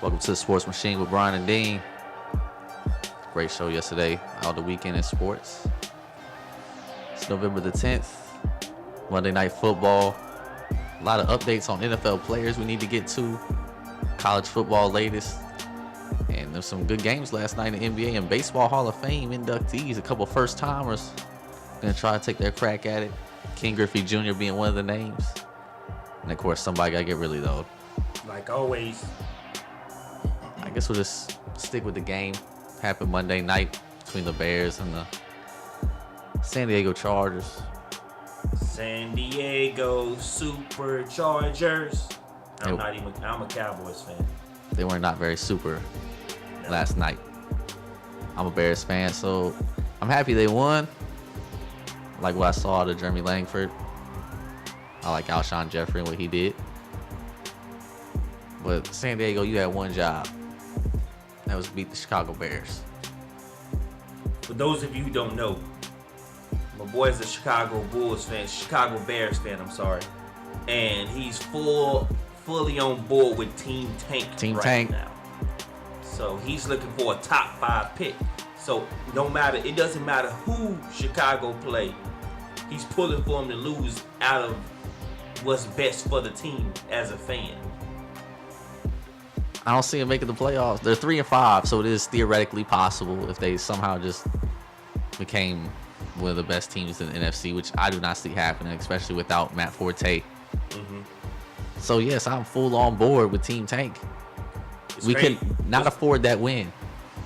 Welcome to the Sports Machine with Brian and Dean. Great show yesterday, out the weekend in sports. It's November the 10th, Monday Night Football. A lot of updates on NFL players we need to get to. College football latest. And there's some good games last night in the NBA and Baseball Hall of Fame inductees. A couple first-timers going to try to take their crack at it. Ken Griffey Jr. being one of the names. And, of course, somebody got to get really low. Like always. I guess we'll just stick with the game. Happened Monday night between the Bears and the San Diego Chargers. San Diego Superchargers. I'm a Cowboys fan. They were not very super last night. I'm a Bears fan, so I'm happy they won. Like what I saw out of Jeremy Langford. I like Alshon Jeffrey and what he did. But San Diego, you had one job. That was beat the Chicago Bears. For those of you who don't know, my boy is a Chicago Bears fan, I'm sorry. And he's fully on board with Team Tank now. So he's looking for a top 5 pick. So it doesn't matter who Chicago play, he's pulling for him to lose out of what's best for the team as a fan. I don't see them making the playoffs. They're 3-5, so it is theoretically possible if they somehow just became one of the best teams in the NFC, which I do not see happening, especially without Matt Forte. Mm-hmm. So yes, I'm full on board with Team Tank. We could not afford that win.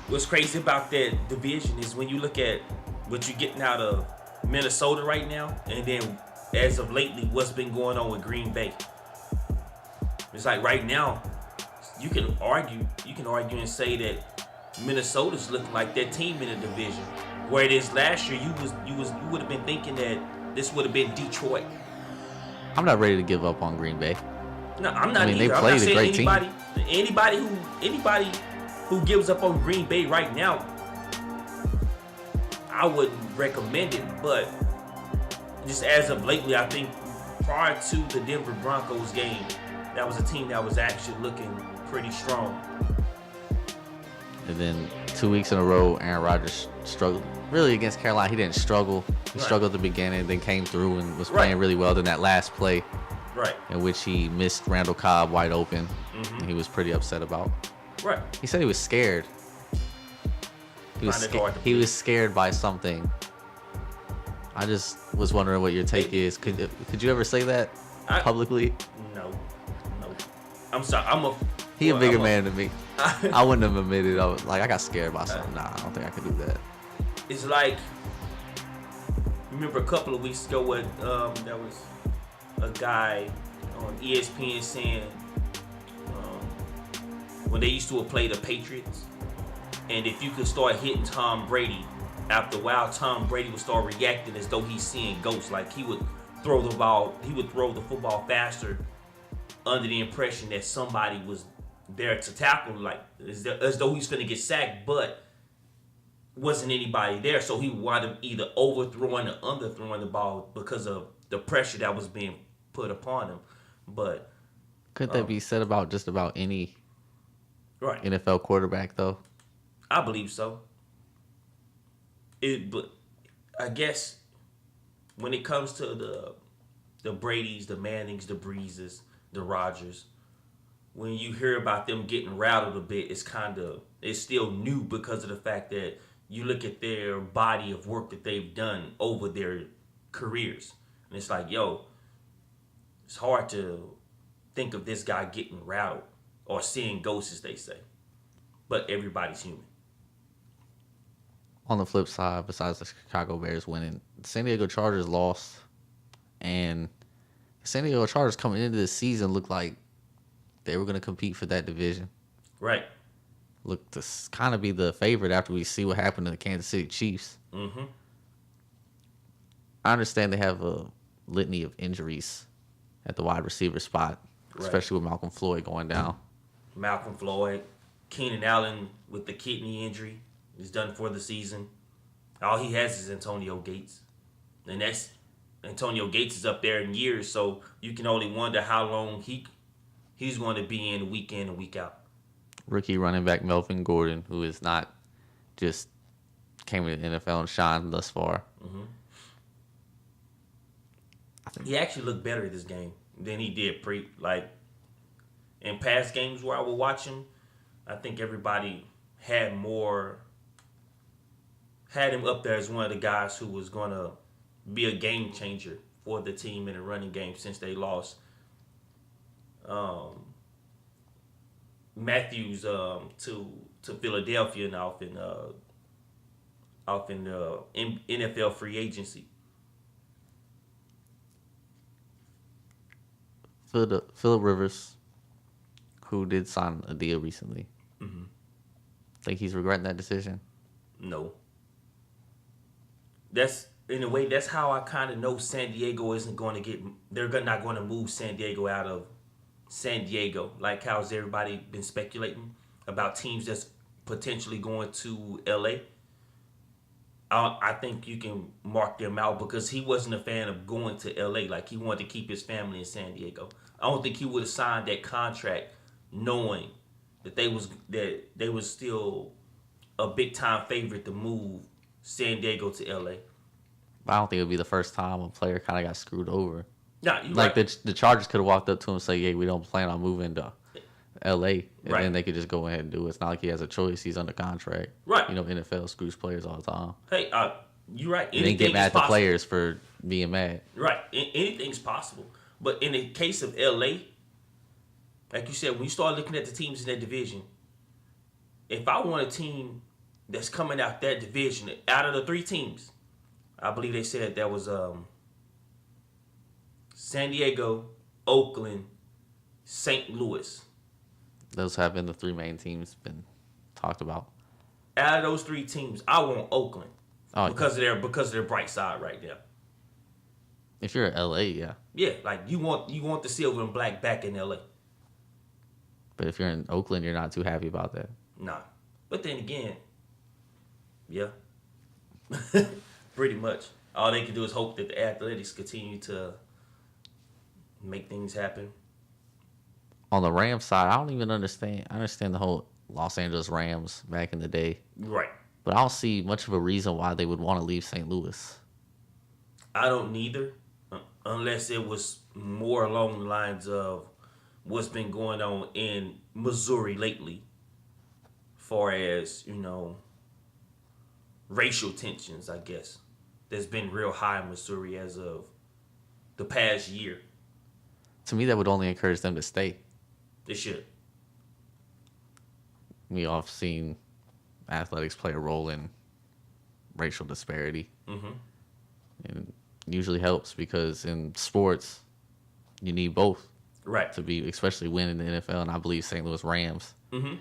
What's crazy about that division is when you look at what you're getting out of Minnesota right now, and then as of lately, what's been going on with Green Bay. It's like right now, you can argue and say that Minnesota's looking like that team in the division. Where it is last year, you would have been thinking that this would have been Detroit. I'm not ready to give up on Green Bay. No, I'm not. I mean, either. they played a great team. Anybody who gives up on Green Bay right now, I wouldn't recommend it. But just as of lately, I think prior to the Denver Broncos game, that was a team that was actually looking pretty strong. And then 2 weeks in a row, Aaron Rodgers struggled. Really, against Carolina, he didn't struggle. He struggled at the beginning, then came through and was playing really well. Then that last play, in which he missed Randall Cobb wide open, and he was pretty upset about. Right. He said he was scared. He was scared by something. I just was wondering what your take is. Could you ever say that publicly? No. I'm sorry. He a bigger man than me. I wouldn't have admitted. I got scared by something. Nah, I don't think I could do that. It's like, remember a couple of weeks ago when there was a guy on ESPN saying when they used to play the Patriots, and if you could start hitting Tom Brady, after a while Tom Brady would start reacting as though he's seeing ghosts. Like he would throw the football faster under the impression that somebody was there to tackle, like as though he's gonna get sacked, but wasn't anybody there. So he wound up either overthrowing or underthrowing the ball because of the pressure that was being put upon him. But could that be said about just about any NFL quarterback, though? I believe so. But I guess when it comes to the Bradys, the Mannings, the Breezes, the Rodgers, when you hear about them getting rattled a bit, it's still new because of the fact that you look at their body of work that they've done over their careers. And it's like, it's hard to think of this guy getting rattled or seeing ghosts, as they say. But everybody's human. On the flip side, besides the Chicago Bears winning, the San Diego Chargers lost. And the San Diego Chargers coming into this season looked like they were going to compete for that division. Right. Look to kind of be the favorite after we see what happened to the Kansas City Chiefs. Mm-hmm. I understand they have a litany of injuries at the wide receiver spot, especially with Malcolm Floyd going down. Malcolm Floyd, Keenan Allen with the kidney injury is done for the season. All he has is Antonio Gates. And that's Antonio Gates is up there in years, so you can only wonder how long he's going to be in week and week out. rookie running back Melvin Gordon, who is not just came to the NFL and shined thus far. Mm-hmm. He actually looked better this game than he did in past games where I would watch him. I think everybody had him up there as one of the guys who was going to be a game changer for the team in the running game since they lost Matthews to Philadelphia and off in NFL free agency. Phillip Rivers, who did sign a deal recently. Mm-hmm. Think he's regretting that decision? No. That's in a way. That's how I kind of know San Diego isn't going to get. They're not going to move San Diego out of San Diego. Like how's everybody been speculating about teams that's potentially going to LA? I think you can mark them out because he wasn't a fan of going to LA. Like he wanted to keep his family in San Diego. I don't think he would have signed that contract knowing that they was still a big time favorite to move San Diego to LA. I don't think it would be the first time a player kind of got screwed over. Yeah, like right. the Chargers could have walked up to him and say, "Yeah, we don't plan on moving to LA," and Right. then they could just go ahead and do it. It's not like he has a choice; he's under contract. Right. You know, NFL screws players all the time. Hey, you're right. They get mad at the players for being mad. Right. Anything's possible. But in the case of LA, like you said, when you start looking at the teams in that division, if I want a team that's coming out that division, out of the three teams, I believe they said that was San Diego, Oakland, St. Louis. Those have been the three main teams been talked about. Out of those three teams, I want Oakland because yeah. of their bright side right there. If you're at LA, yeah. Yeah, like you want the silver and black back in LA. But if you're in Oakland, you're not too happy about that. Nah. But then again, yeah. Pretty much. All they can do is hope that the Athletics continue to make things happen. On the Rams side, I don't even understand. I understand the whole Los Angeles Rams back in the day. Right. But I don't see much of a reason why they would want to leave St. Louis. I don't neither, unless it was more along the lines of what's been going on in Missouri lately, far as, racial tensions, I guess. That's been real high in Missouri as of the past year. To me, that would only encourage them to stay. They should. We all have seen athletics play a role in racial disparity. Mm-hmm. And usually helps because in sports, you need both. Right. To be, especially win in the NFL. And I believe St. Louis Rams mm-hmm.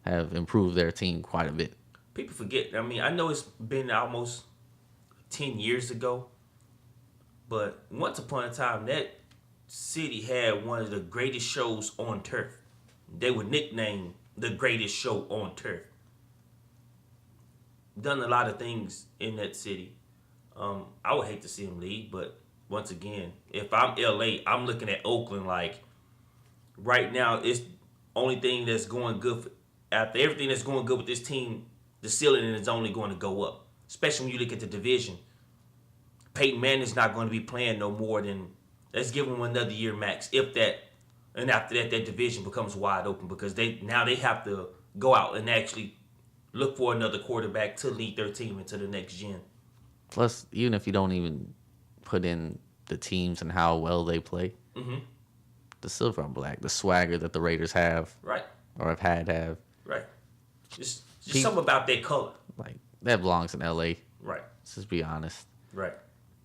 have improved their team quite a bit. People forget. I mean, I know it's been almost 10 years ago, but once upon a time, that city had one of the greatest shows on turf. They were nicknamed the greatest show on turf. Done a lot of things in that city. I would hate to see them leave, but once again, if I'm LA, I'm looking at Oakland like right now it's only thing that's going good after everything that's going good with this team, the ceiling is only going to go up. Especially when you look at the division. Peyton Manning's not going to be playing no more than, let's give him another year max, if that. And after that, that division becomes wide open because they have to go out and actually look for another quarterback to lead their team into the next gen. Plus, even if you don't even put in the teams and how well they play, mm-hmm. the silver and black, the swagger that the Raiders have, right, or have have, right, just something about their color, like that belongs in LA. Right. Let's just be honest. Right.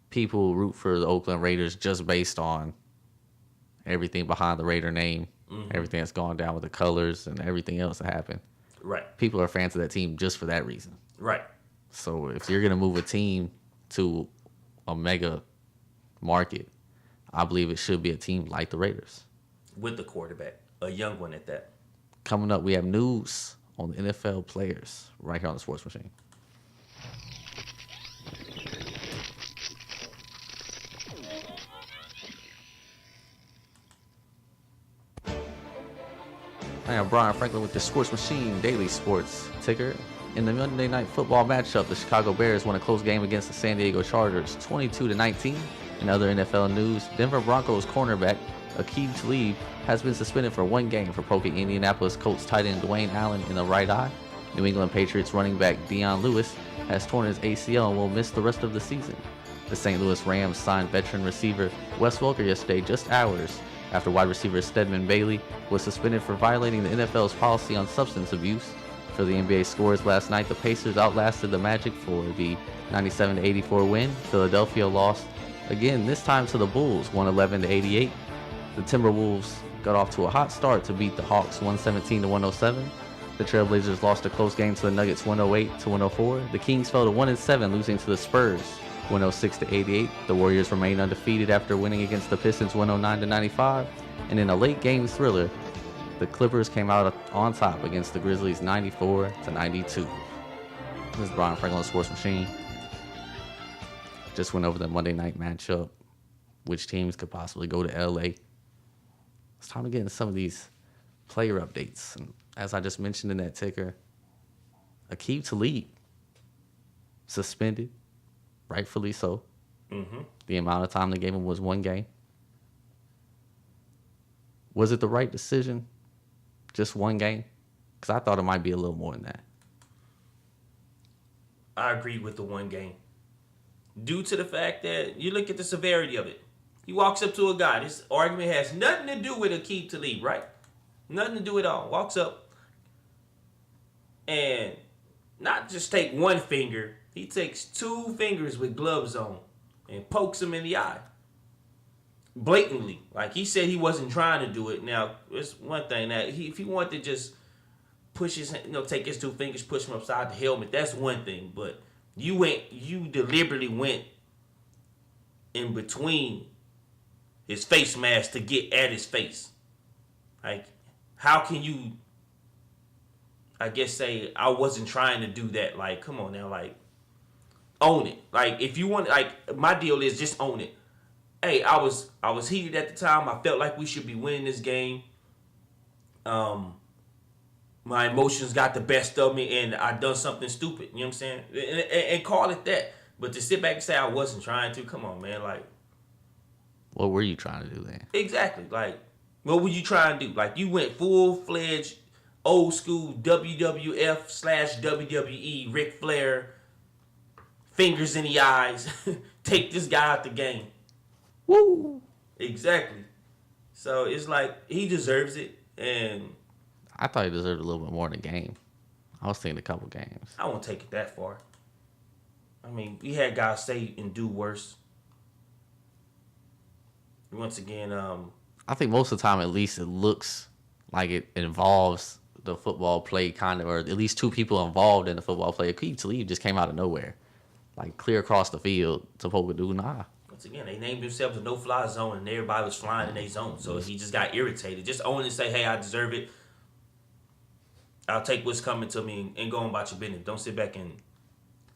People root for the Oakland Raiders just based on everything behind the Raider name, mm-hmm. everything that's gone down with the colors and everything else that happened. Right. People are fans of that team just for that reason. Right. So if you're going to move a team to a mega market, I believe it should be a team like the Raiders. With the quarterback, a young one at that. Coming up, we have news on the NFL players right here on the Sports Machine. I am Brian Franklin with the Sports Machine Daily Sports ticker. In the Monday Night Football matchup, the Chicago Bears won a close game against the San Diego Chargers, 22-19. In other NFL news, Denver Broncos cornerback Aqib Talib has been suspended for 1 game for poking Indianapolis Colts tight end Dwayne Allen in the right eye. New England Patriots running back Dion Lewis has torn his ACL and will miss the rest of the season. The St. Louis Rams signed veteran receiver Wes Welker yesterday, just hours after wide receiver Stedman Bailey was suspended for violating the NFL's policy on substance abuse. For the NBA scores last night, the Pacers outlasted the Magic for the 97-84 win. Philadelphia lost again, this time to the Bulls, 111-88. The Timberwolves got off to a hot start to beat the Hawks 117-107. The Trailblazers lost a close game to the Nuggets 108-104. The Kings fell to 1-7, losing to the Spurs 106-88. The Warriors remain undefeated after winning against the Pistons 109-95. And in a late game thriller, the Clippers came out on top against the Grizzlies 94-92. This is Brian Franklin, Sports Machine. Just went over the Monday night matchup. Which teams could possibly go to LA? It's time to get into some of these player updates. And as I just mentioned in that ticker, Aqib Talib suspended, rightfully so. Mm-hmm. The amount of time they gave him was 1 game. Was it the right decision? Just 1 game? Because I thought it might be a little more than that. I agree with the 1 game. Due to the fact that you look at the severity of it. He walks up to a guy. This argument has nothing to do with Aqib Talib, right? Nothing to do at all. Walks up and not just take 1 finger. He takes 2 fingers with gloves on and pokes him in the eye. Blatantly. Like he said he wasn't trying to do it. Now, it's one thing that if he wanted to just push his, take his 2 fingers, push him upside the helmet, that's one thing. But you deliberately went in between his face mask to get at his face. Like, how can you, I guess, say I wasn't trying to do that? Like, come on now, like, own it. Like, if you want, like, my deal is just own it. Hey, I was heated at the time. I felt like we should be winning this game. My emotions got the best of me, and I done something stupid. You know what I'm saying? And call it that. But to sit back and say I wasn't trying to, come on, man. Like, what were you trying to do then? Exactly. Like, what were you trying to do? Like, you went full-fledged, old-school WWF/WWE, Ric Flair, fingers in the eyes, take this guy out the game. Woo! Exactly. So, it's like, he deserves it, and I thought he deserved a little bit more in the game. I was thinking a couple games. I won't take it that far. I mean, we had guys say and do worse. Once again, I think most of the time, at least, it looks like it involves the football play kind of, or at least 2 people involved in the football play. Aqib Talib just came out of nowhere, like clear across the field to poke a dude. Nah. Once again, they named themselves a no-fly zone, and everybody was flying in their zone. So he just got irritated. Just own it and say, hey, I deserve it. I'll take what's coming to me and go on about your business. Don't sit back and,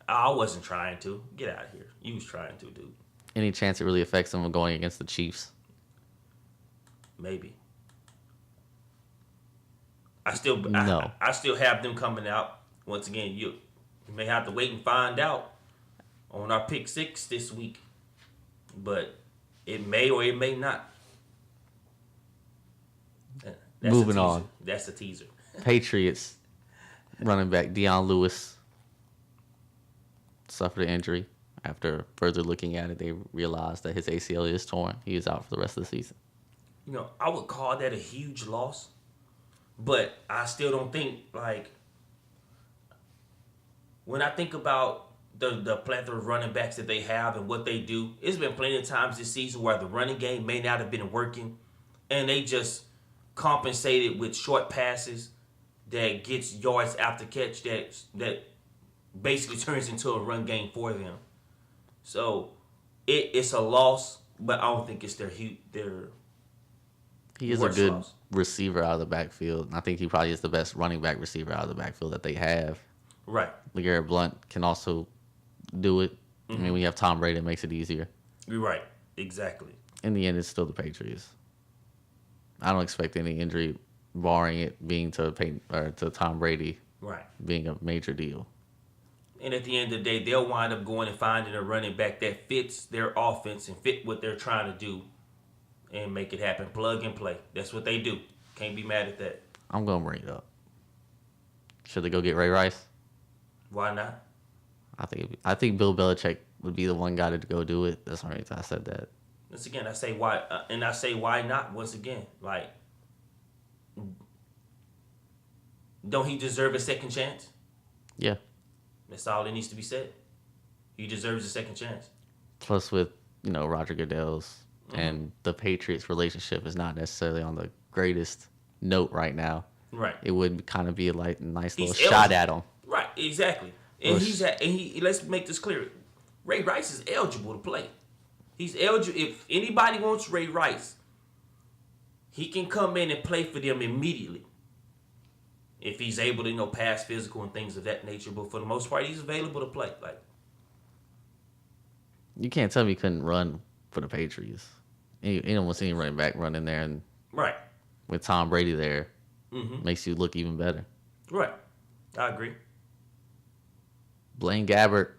I wasn't trying to. Get out of here. You was trying to, dude. Any chance it really affects them going against the Chiefs? Maybe. I still have them coming out. Once again, you may have to wait and find out on our pick 6 this week. But it may or it may not. Moving on. That's a teaser. Patriots running back Dion Lewis suffered an injury. After further looking at it, they realized that his ACL is torn. He is out for the rest of the season. I would call that a huge loss. But I still don't think, like, when I think about the plethora of running backs that they have and what they do, it's been plenty of times this season where the running game may not have been working, and they just compensated with short passes that gets yards after catch that basically turns into a run game for them. So it's a loss, but I don't think it's their He is a good receiver out of the backfield. And I think he probably is the best running back receiver out of the backfield that they have. Right. LeGarrette Blount can also do it. Mm-hmm. I mean, we have Tom Brady. It makes it easier. You're right. Exactly. In the end, it's still the Patriots. I don't expect any injury barring it being to Tom Brady Right. being a major deal. And at the end of the day, they'll wind up going and finding a running back that fits their offense and fit what they're trying to do and make it happen. Plug and play. That's what they do. Can't be mad at that. I'm gonna bring it up. Should they go get Ray Rice? Why not? I think Bill Belichick would be the one guy to go do it. That's the only reason I said that. Once again, I say why, and I say why not. Once again, like, don't he deserve a second chance? Yeah. That's all that needs to be said. He deserves a second chance. Plus, with Roger Goodell's and the Patriots relationship is not necessarily on the greatest note right now. Right. It would kind of be like a nice little He's shot at him. Right. Exactly. And let's make this clear. Ray Rice is eligible to play. He's eligible. If anybody wants Ray Rice, he can come in and play for them immediately. If he's able to, pass physical and things of that nature. But for the most part, he's available to play. Like, you can't tell me he couldn't run for the Patriots. You don't want to see any running back running there, and right. with Tom Brady there, Mm-hmm. makes you look even better. Right. I agree. Blaine Gabbert,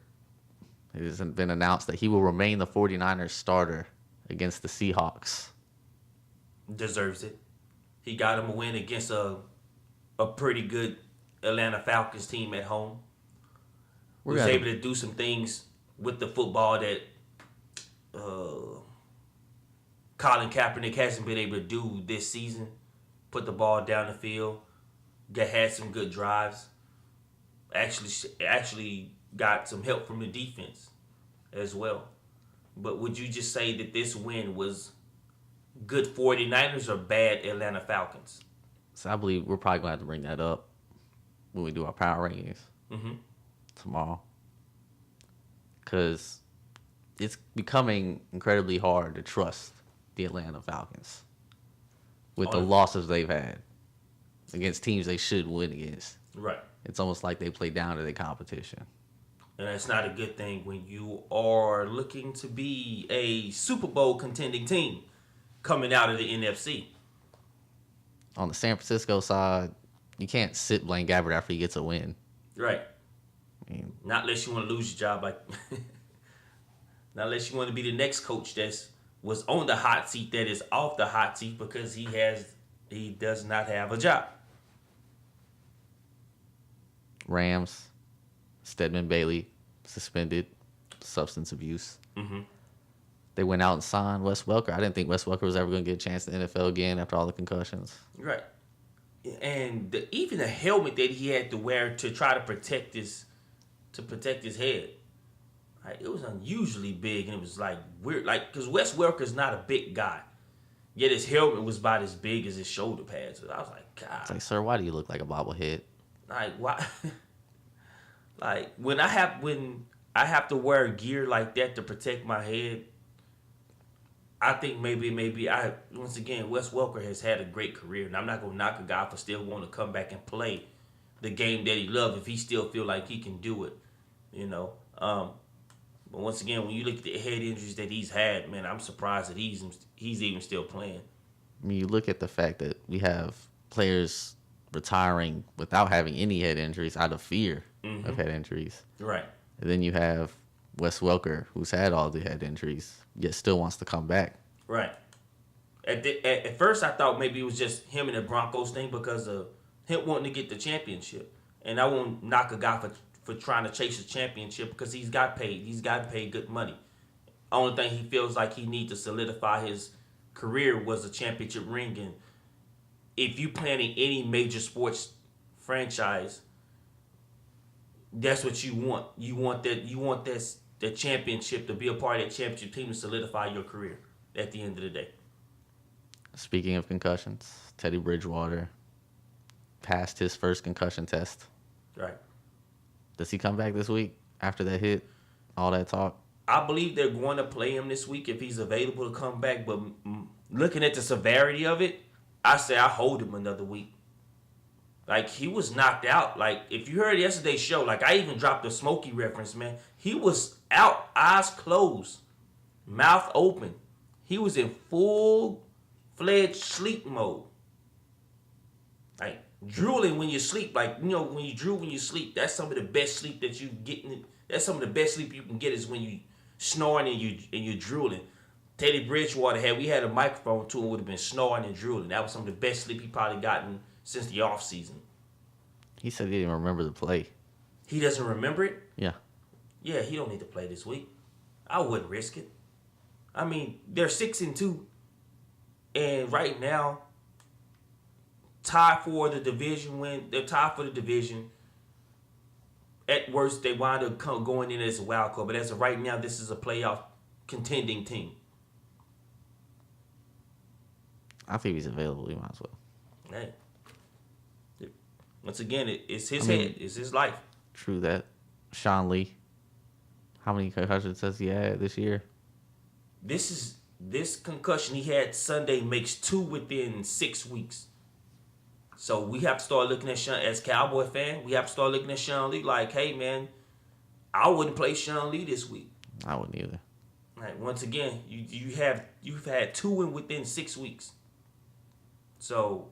it has been announced that he will remain the 49ers starter against the Seahawks. Deserves it. He got him a win against a pretty good Atlanta Falcons team at home. Was able to do some things with the football that Colin Kaepernick hasn't been able to do this season. Put the ball down the field. Had some good drives. Actually got some help from the defense as well. But would you just say that this win was good 49ers or bad Atlanta Falcons? So I believe we're probably going to have to bring that up when we do our power rankings tomorrow. Because it's becoming incredibly hard to trust the Atlanta Falcons with the losses they've had against teams they should win against. Right. It's almost like they play down to their competition. And that's not a good thing when you are looking to be a Super Bowl contending team coming out of the NFC. On the San Francisco side, you can't sit Blaine Gabbert after he gets a win. Right. I mean, not unless you want to lose your job. Not unless you want to be the next coach that was on the hot seat that is off the hot seat because he does not have a job. Rams, Stedman Bailey, suspended, substance abuse. Mm-hmm. They went out and signed Wes Welker. I didn't think Wes Welker was ever going to get a chance in the NFL again after all the concussions. Right. And even the helmet that he had to wear to try to protect his head, like, it was unusually big, and it was like weird. Like, because Wes Welker's not a big guy, yet his helmet was about as big as his shoulder pads. So I was like, God. It's like, sir, why do you look like a bobblehead? Like, why? Like, when I have to wear gear like that to protect my head, I think maybe once again, Wes Welker has had a great career, and I'm not gonna knock a guy for still wanting to come back and play the game that he loves if he still feel like he can do it, But once again, when you look at the head injuries that he's had, man, I'm surprised that he's even still playing. I mean, you look at the fact that we have players retiring without having any head injuries out of fear of head injuries. Right. And then you have Wes Welker, who's had all the head injuries, yet still wants to come back. Right. At first, I thought maybe it was just him and the Broncos thing because of him wanting to get the championship. And I won't knock a guy for trying to chase a championship because he's got paid. He's got paid good money. Only thing he feels like he needs to solidify his career was a championship ring. And if you plan in any major sports franchise, that's what you want. You want the championship, to be a part of that championship team, to solidify your career at the end of the day. Speaking of concussions, Teddy Bridgewater passed his first concussion test. Right. Does he come back this week after that hit? All that talk? I believe they're going to play him this week if he's available to come back. But looking at the severity of it, I say I hold him another week. Like, he was knocked out. Like, if you heard yesterday's show, like, I even dropped a Smokey reference, man. He was out, eyes closed, mouth open. He was in full-fledged sleep mode. Like drooling when you sleep, like when you drool when you sleep, that's some of the best sleep that you get. That's some of the best sleep you can get is when you snoring and you drooling. Teddy Bridgewater had a microphone to him would have been snoring and drooling. That was some of the best sleep he probably gotten since the off season. He said he didn't even remember the play. He doesn't remember it. Yeah. Yeah, he don't need to play this week. I wouldn't risk it. I mean, they're 6-2, and right now, tied for the division win. They're tied for the division. At worst, they wind up going in as a wild card. But as of right now, this is a playoff contending team. I think he's available. You might as well. Hey. Once again, it's his head. It's his life. True that. Sean Lee. How many concussions has he had this year? This concussion he had Sunday makes 2 within 6 weeks. So we have to start looking at Sean as Cowboy fan. We have to start looking at Sean Lee like, hey man, I wouldn't play Sean Lee this week. I wouldn't either. Right. Once again, you've had 2 within 6 weeks. So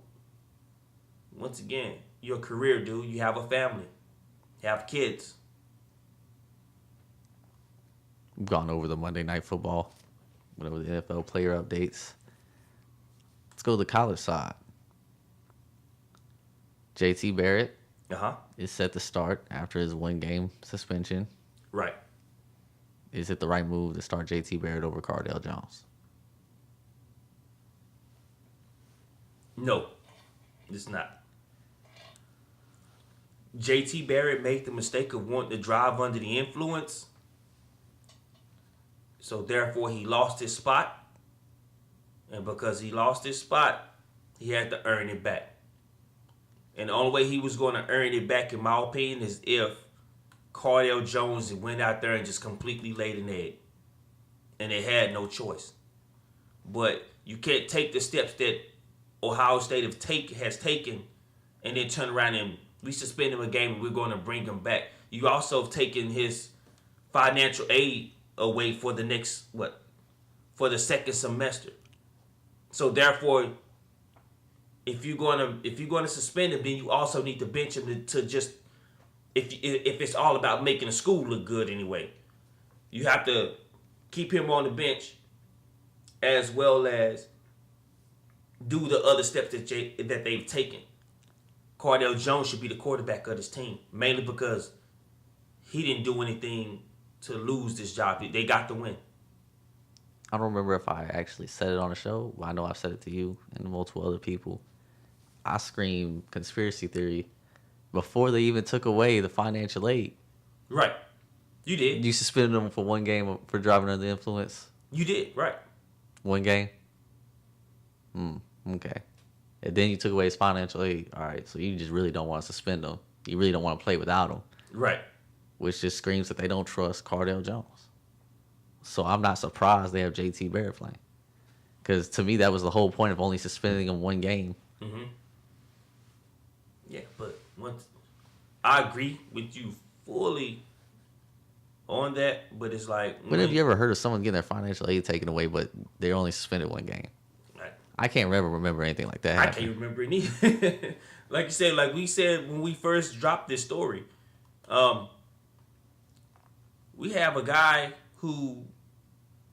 once again, your career, dude. You have a family. You have kids. We've gone over the Monday Night Football. Went over the NFL player updates. Let's go to the college side. JT Barrett is set to start after his 1-game suspension. Right. Is it the right move to start JT Barrett over Cardale Jones? No, it's not. JT Barrett made the mistake of wanting to drive under the influence. So therefore he lost his spot. And because he lost his spot, he had to earn it back. And the only way he was going to earn it back, in my opinion, is if Cardale Jones went out there and just completely laid an egg. And they had no choice. But you can't take the steps that Ohio State has taken and then turn around and we suspend him a game and we're going to bring him back. You also have taken his financial aid away for the next, for the second semester. So therefore, if you're gonna suspend him, then you also need to bench him to just if it's all about making the school look good anyway. You have to keep him on the bench as well as do the other steps that they've taken. Cardale Jones should be the quarterback of this team, mainly because he didn't do anything to lose this job. They got the win. I don't remember if I actually said it on the show, but I know I've said it to you and multiple other people. I screamed conspiracy theory before they even took away the financial aid. Right. You did. You suspended him for 1 game for driving under the influence? You did, right. 1 game? Okay. And then you took away his financial aid. All right, so you just really don't want to suspend him. You really don't want to play without him. Right. Which just screams that they don't trust Cardale Jones. So I'm not surprised they have JT Barrett playing. Because to me, that was the whole point of only suspending him 1 game. Mm-hmm. Yeah, but once I agree with you fully on that, but it's like... When have you ever heard of someone getting their financial aid taken away, but they're only suspended 1 game? Right. I can't remember anything like that happening. I can't remember it either. Like you said, like we said when we first dropped this story, we have a guy who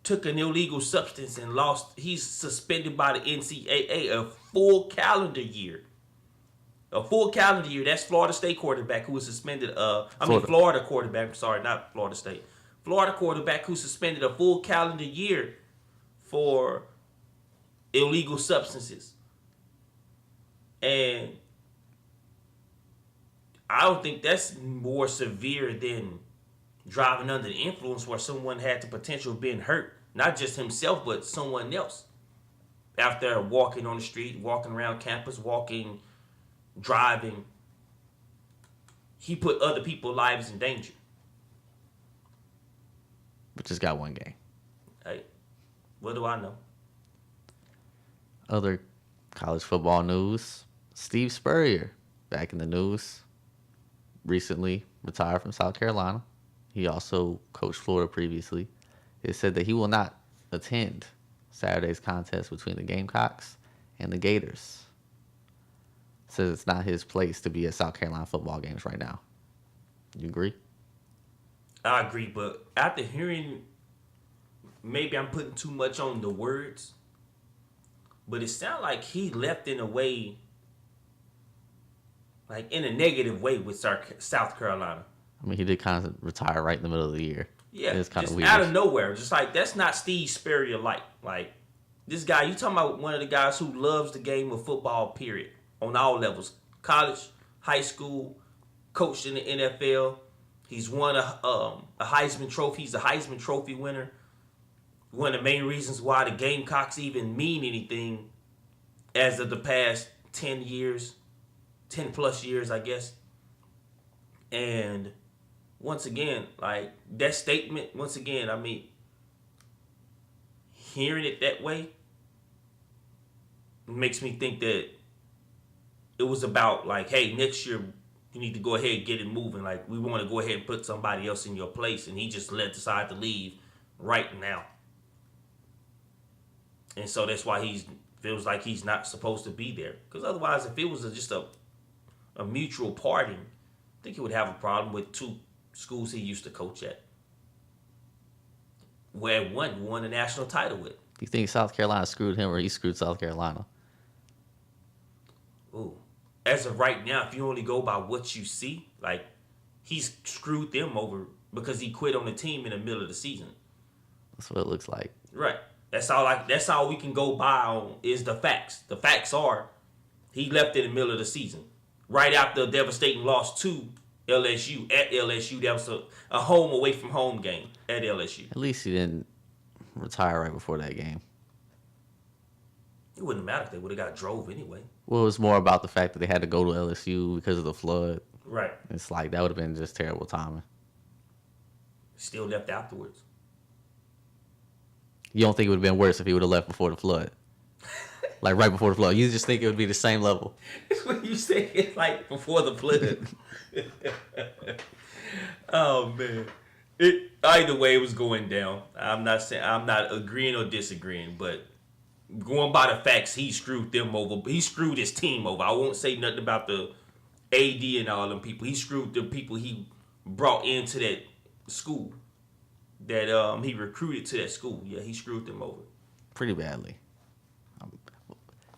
took an illegal substance and lost. He's suspended by the NCAA a full calendar year. A full calendar year. That's Florida State quarterback who was suspended. Florida quarterback. Sorry, not Florida State. Florida quarterback who suspended a full calendar year for illegal substances. And I don't think that's more severe than driving under the influence where someone had the potential of being hurt. Not just himself, but someone else. After walking on the street, walking around campus, driving, he put other people's lives in danger. But just got 1 game. Hey, what do I know? Other college football news. Steve Spurrier back in the news. Recently retired from South Carolina. He also coached Florida previously. It said that he will not attend Saturday's contest between the Gamecocks and the Gators. says it's not his place to be at South Carolina football games right now. You agree? I agree, but after hearing, maybe I'm putting too much on the words, but it sounds like he left in a way, like in a negative way with South Carolina. I mean, he did kind of retire right in the middle of the year. Yeah, it's kind just of weird. out of nowhere. Just like, that's not Steve Spurrier like. Like, this guy, you talking about one of the guys who loves the game of football, period, on all levels. College, high school, coached in the NFL. He's won a Heisman Trophy. He's a Heisman Trophy winner. One of the main reasons why the Gamecocks even mean anything as of the past 10 years, 10 plus years, I guess. And once again, like, that statement, once again, I mean, hearing it that way makes me think that it was about, like, hey, next year you need to go ahead and get it moving. Like, we want to go ahead and put somebody else in your place. And he just decided to leave right now. And so that's why he feels like he's not supposed to be there. Because otherwise, if it was just a mutual parting, I think he would have a problem with two schools he used to coach at. Where one won a national title with. Do you think South Carolina screwed him or he screwed South Carolina? Ooh. As of right now, if you only go by what you see, like, he's screwed them over because he quit on the team in the middle of the season. That's what it looks like. Right. That's all we can go by on is the facts. The facts are he left in the middle of the season. Right after a devastating loss to LSU at LSU. That was a home away from home game at LSU. At least he didn't retire right before that game. It wouldn't matter if they would have got drove anyway. Well, it was more about the fact that they had to go to LSU because of the flood. Right. It's like that would have been just terrible timing. Still left afterwards. You don't think it would have been worse if he would have left before the flood? Like right before the flood. You just think it would be the same level. It's what you say. It's like before the flood. Oh man. Either way, it was going down. I'm not agreeing or disagreeing, but going by the facts, he screwed them over. He screwed his team over. I won't say nothing about the AD and all them people. He screwed the people he brought into that school. That he recruited to that school. Yeah, he screwed them over. Pretty badly.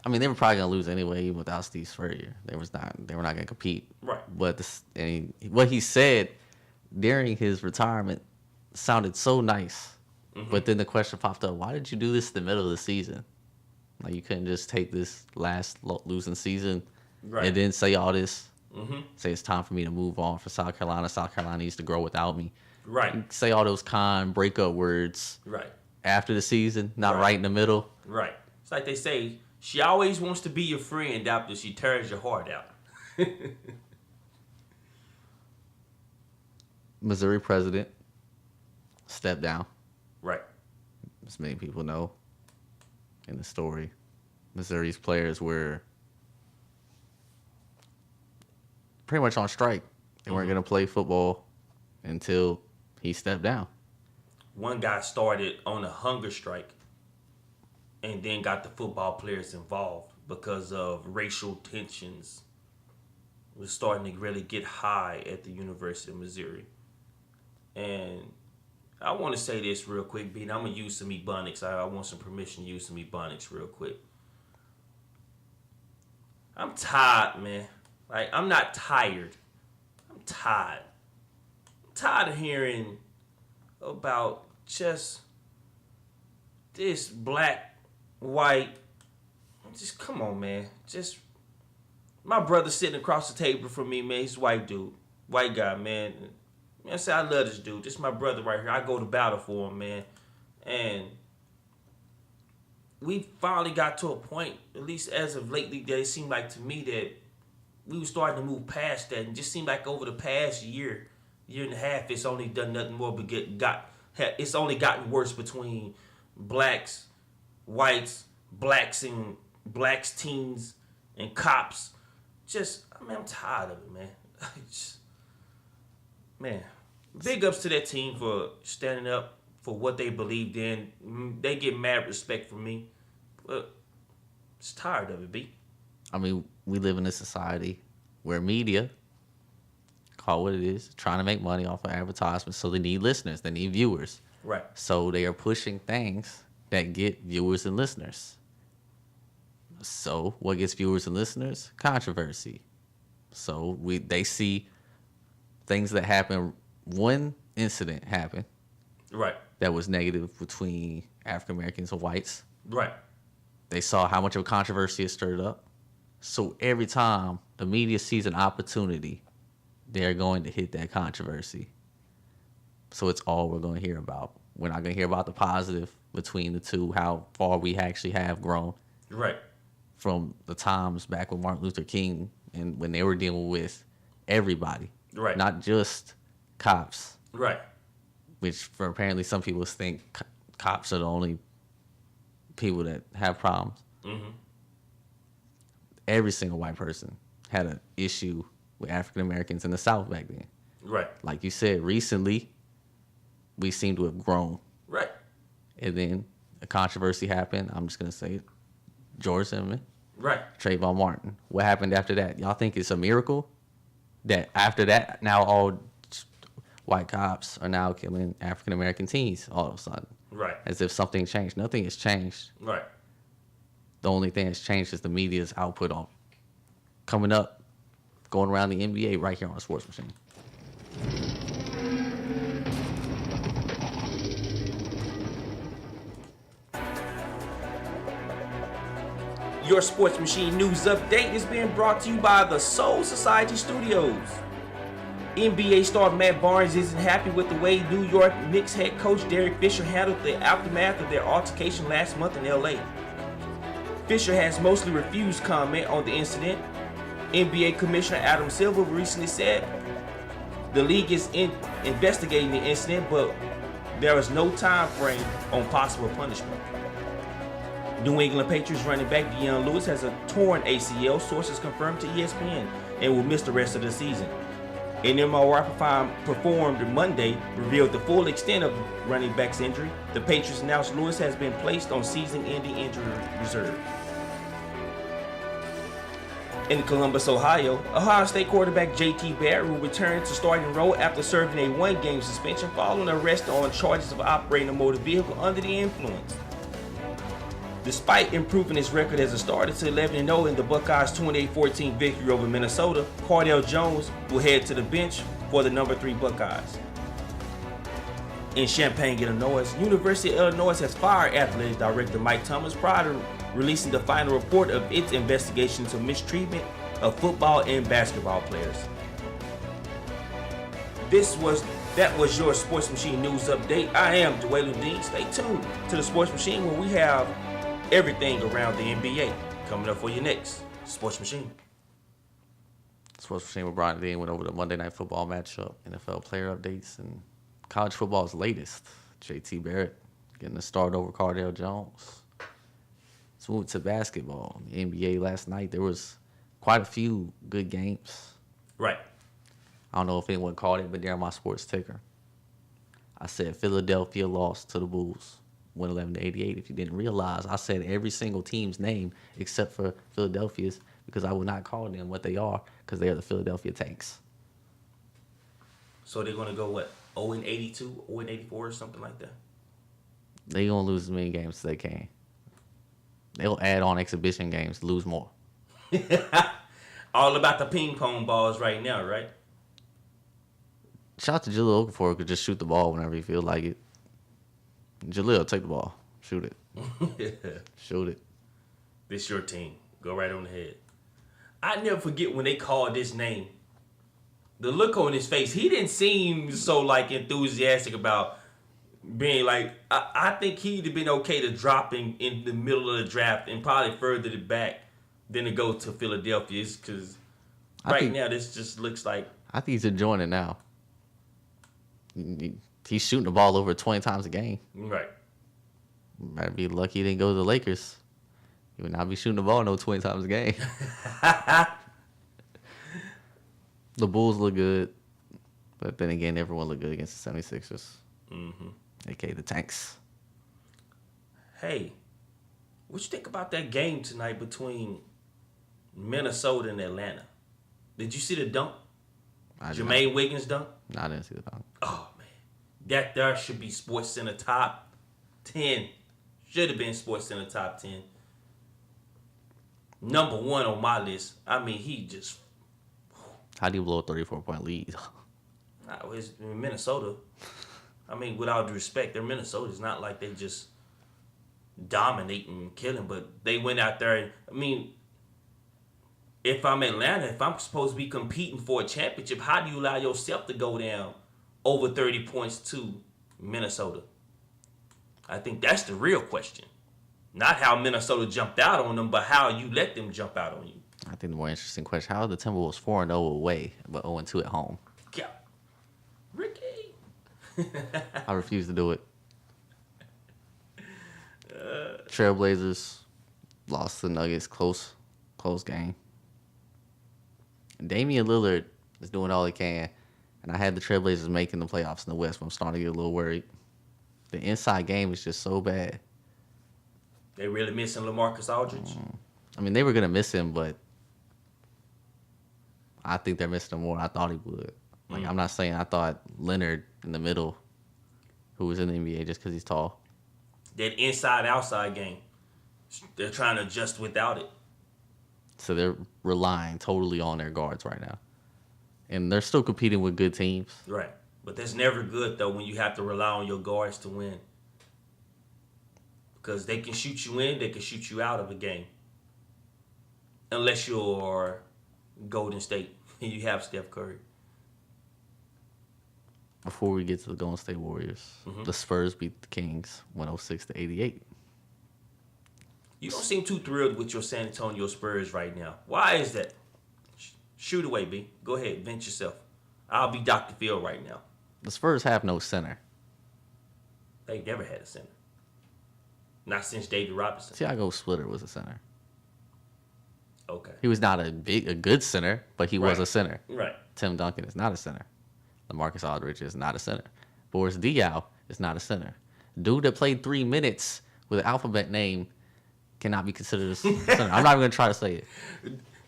I mean, they were probably gonna lose anyway, even without Steve Spurrier. They were not gonna compete. Right. But what he said during his retirement sounded so nice. Mm-hmm. But then the question popped up: why did you do this in the middle of the season? Like, you couldn't just take this last losing season and then say all this. Mm-hmm. Say it's time for me to move on for South Carolina. South Carolina needs to grow without me. Right. You say all those kind breakup words. Right. After the season, not right in the middle. Right. It's like they say, she always wants to be your friend after she tears your heart out. Missouri president stepped down. Right. As many people know in the story, Missouri's players were pretty much on strike. They weren't going to play football until he stepped down. One guy started on a hunger strike and then got the football players involved because of racial tensions. It was starting to really get high at the University of Missouri. And I want to say this real quick, Bean. I'm going to use some Ebonics. I want some permission to use some Ebonics real quick. I'm tired, man. Like, I'm not tired. I'm tired. I'm tired of hearing about just this black, white. Just come on, man. Just my brother sitting across the table from me, man. He's a white dude, white guy, man. I say I love this dude. This is my brother right here. I go to battle for him, man. And we finally got to a point, at least as of lately, that it seemed like to me that we were starting to move past that, and just seemed like over the past year and a half, it's only done nothing more but it's only gotten worse between blacks, whites, blacks teens, and cops. I'm tired of it, man. Man, big ups to that team for standing up for what they believed in. They get mad respect from me, but it's tired of it, B. I mean, we live in a society where media, call what it is, trying to make money off of advertisements. So they need listeners, they need viewers. Right. So they are pushing things that get viewers and listeners. So what gets viewers and listeners? Controversy. So they see things that happen. One incident happened Right. that was negative between African Americans and whites. Right. They saw how much of a controversy it stirred up. So every time the media sees an opportunity, they're going to hit that controversy. So it's all we're going to hear about. We're not going to hear about the positive between the two, how far we actually have grown Right. from the times back with Martin Luther King and when they were dealing with everybody, Right. not just cops, Right. which for apparently some people think cops are the only people that have problems. Mm-hmm. Every single white person had an issue with African Americans in the South back then. Right. Like you said, recently, we seem to have grown. Right. And then a controversy happened. I'm just going to say it. George Zimmerman, Right. Trayvon Martin. What happened after that? Y'all think it's a miracle that after that, now all white cops are now killing African American teens all of a sudden? Right. As if something changed. Nothing has changed. Right. The only thing that's changed is the media's output on coming up, going around the NBA right here on the Sports Machine. Your Sports Machine news update is being brought to you by the Soul Society Studios. NBA star Matt Barnes isn't happy with the way New York Knicks head coach Derek Fisher handled the aftermath of their altercation last month in LA. Fisher has mostly refused comment on the incident. NBA Commissioner Adam Silver recently said the league is investigating the incident, but there is no time frame on possible punishment. New England Patriots running back Deion Lewis has a torn ACL, sources confirmed to ESPN, and will miss the rest of the season. An MRI performed Monday revealed the full extent of running back's injury. The Patriots announced Lewis has been placed on season-ending injury reserve. In Columbus, Ohio State quarterback J.T. Barrett will return to starting role after serving a one-game suspension following arrest on charges of operating a motor vehicle under the influence. Despite improving his record as a starter to 11-0 in the Buckeyes' 28-14 victory over Minnesota, Cardale Jones will head to the bench for the number 3 Buckeyes. In Champaign, Illinois, University of Illinois has fired athletic director Mike Thomas prior to releasing the final report of its investigation into mistreatment of football and basketball players. That was your Sports Machine news update. I am Dwayne Dean. Stay tuned to the Sports Machine where we have everything around the NBA coming up for you next. Sports Machine. Sports Machine with Brian Dean went over the Monday Night Football matchup, NFL player updates, and college football's latest. J.T. Barrett getting the start over Cardale Jones. Let's move to basketball. The NBA last night, there was quite a few good games. Right. I don't know if anyone called it, but they're on my sports ticker. I said Philadelphia lost to the Bulls, 111-88. If you didn't realize, I said every single team's name except for Philadelphia's because I would not call them what they are because they are the Philadelphia Tanks. So they're going to go, what, 0-82, 0-84 or something like that? They're going to lose as many games as they can. They'll add on exhibition games, lose more. All about the ping pong balls right now, right? Shout out to Jaleel Okafor who could just shoot the ball whenever he feels like it. Jaleel, take the ball. Shoot it. Shoot it. This your team. Go right on the head. I never forget when they called this name. The look on his face, he didn't seem so like enthusiastic about being like, I think he'd have been okay to drop in the middle of the draft and probably further it back than to go to Philadelphia because now this just looks like. I think he's enjoying it now. He's shooting the ball over 20 times a game. Right. Better be lucky he didn't go to the Lakers. He would not be shooting the ball 20 times a game. The Bulls look good, but then again, everyone looked good against the 76ers. Mm-hmm. A.K.A. the Tanks. Hey, what you think about that game tonight between Minnesota and Atlanta. Did you see the dunk? I did Jermaine Wiggins dunk? not, I didn't see the dunk. Oh man, that there should be Sports Center top 10. Should have been Sports Center top 10. Number 1 on my list. I mean, he just How do you blow a 34-point lead? it's in Minnesota. I mean, with all due respect, they're Minnesota. It's not like they just dominating and killing, but they went out there. And, I mean, if I'm Atlanta, if I'm supposed to be competing for a championship, how do you allow yourself to go down over 30 points to Minnesota? I think that's the real question. Not how Minnesota jumped out on them, but how you let them jump out on you. I think the more interesting question: how are the Timberwolves 4-0 away, but 0-2 at home? Yeah. Ricky. I refuse to do it. Trailblazers lost to the Nuggets, close game. Damian Lillard is doing all he can, and I had the Trailblazers making the playoffs in the West, but I'm starting to get a little worried. The inside game is just so bad. They really missing LaMarcus Aldridge. I mean, they were gonna miss him, but I think they're missing him more than I thought he would. Like, I'm not saying I thought Leonard in the middle, who was in the NBA just because he's tall. That inside-outside game, they're trying to adjust without it. So they're relying totally on their guards right now. And they're still competing with good teams. Right. But that's never good, though, when you have to rely on your guards to win. Because they can shoot you in, they can shoot you out of a game. Unless you're Golden State and you have Steph Curry. Before we get to the Golden State Warriors, the Spurs beat the Kings 106-88. You don't seem too thrilled with your San Antonio Spurs right now. Why is that? Shoot away, B. Go ahead, vent yourself. I'll be Dr. Phil right now. The Spurs have no center. They never had a center. Not since David Robinson. Tiago Splitter was a center. Okay. He was not a good center, but he was Right. a center. Right. Tim Duncan is not a center. LaMarcus Aldridge is not a center. Boris Diaw is not a center. Dude that played 3 minutes with an alphabet name cannot be considered a center. I'm not even going to try to say it.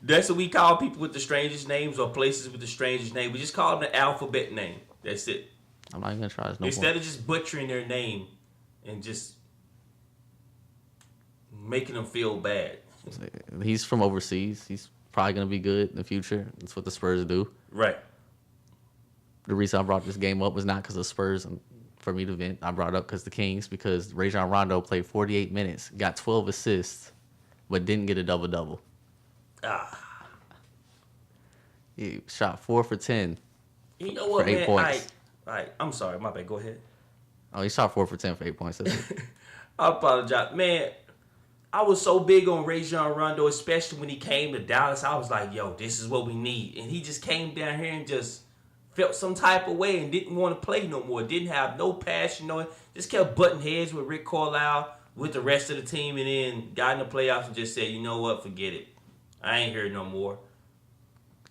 That's what we call people with the strangest names or places with the strangest name. We just call them the alphabet name. That's it. I'm not even going to try this no Instead more. of just butchering their name and just making them feel bad. He's from overseas. He's probably going to be good in the future. That's what the Spurs do. Right. The reason I brought this game up was not because of Spurs and for me to vent. I brought it up because the Kings, because Rajon Rondo played 48 minutes, got 12 assists, but didn't get a double-double. He shot 4 for 10. You know what, For 8 man? points. All right. I'm sorry. My bad. Go ahead. Oh, he shot 4 for 10 for 8 points. That's it. I apologize. Man, I was so big on Rajon Rondo, especially when he came to Dallas. I was like, yo, this is what we need. And he just came down here and just felt some type of way and didn't want to play no more. Didn't have no passion. Just kept butting heads with Rick Carlisle, with the rest of the team, and then got in the playoffs and just said, you know what, forget it. I ain't here no more.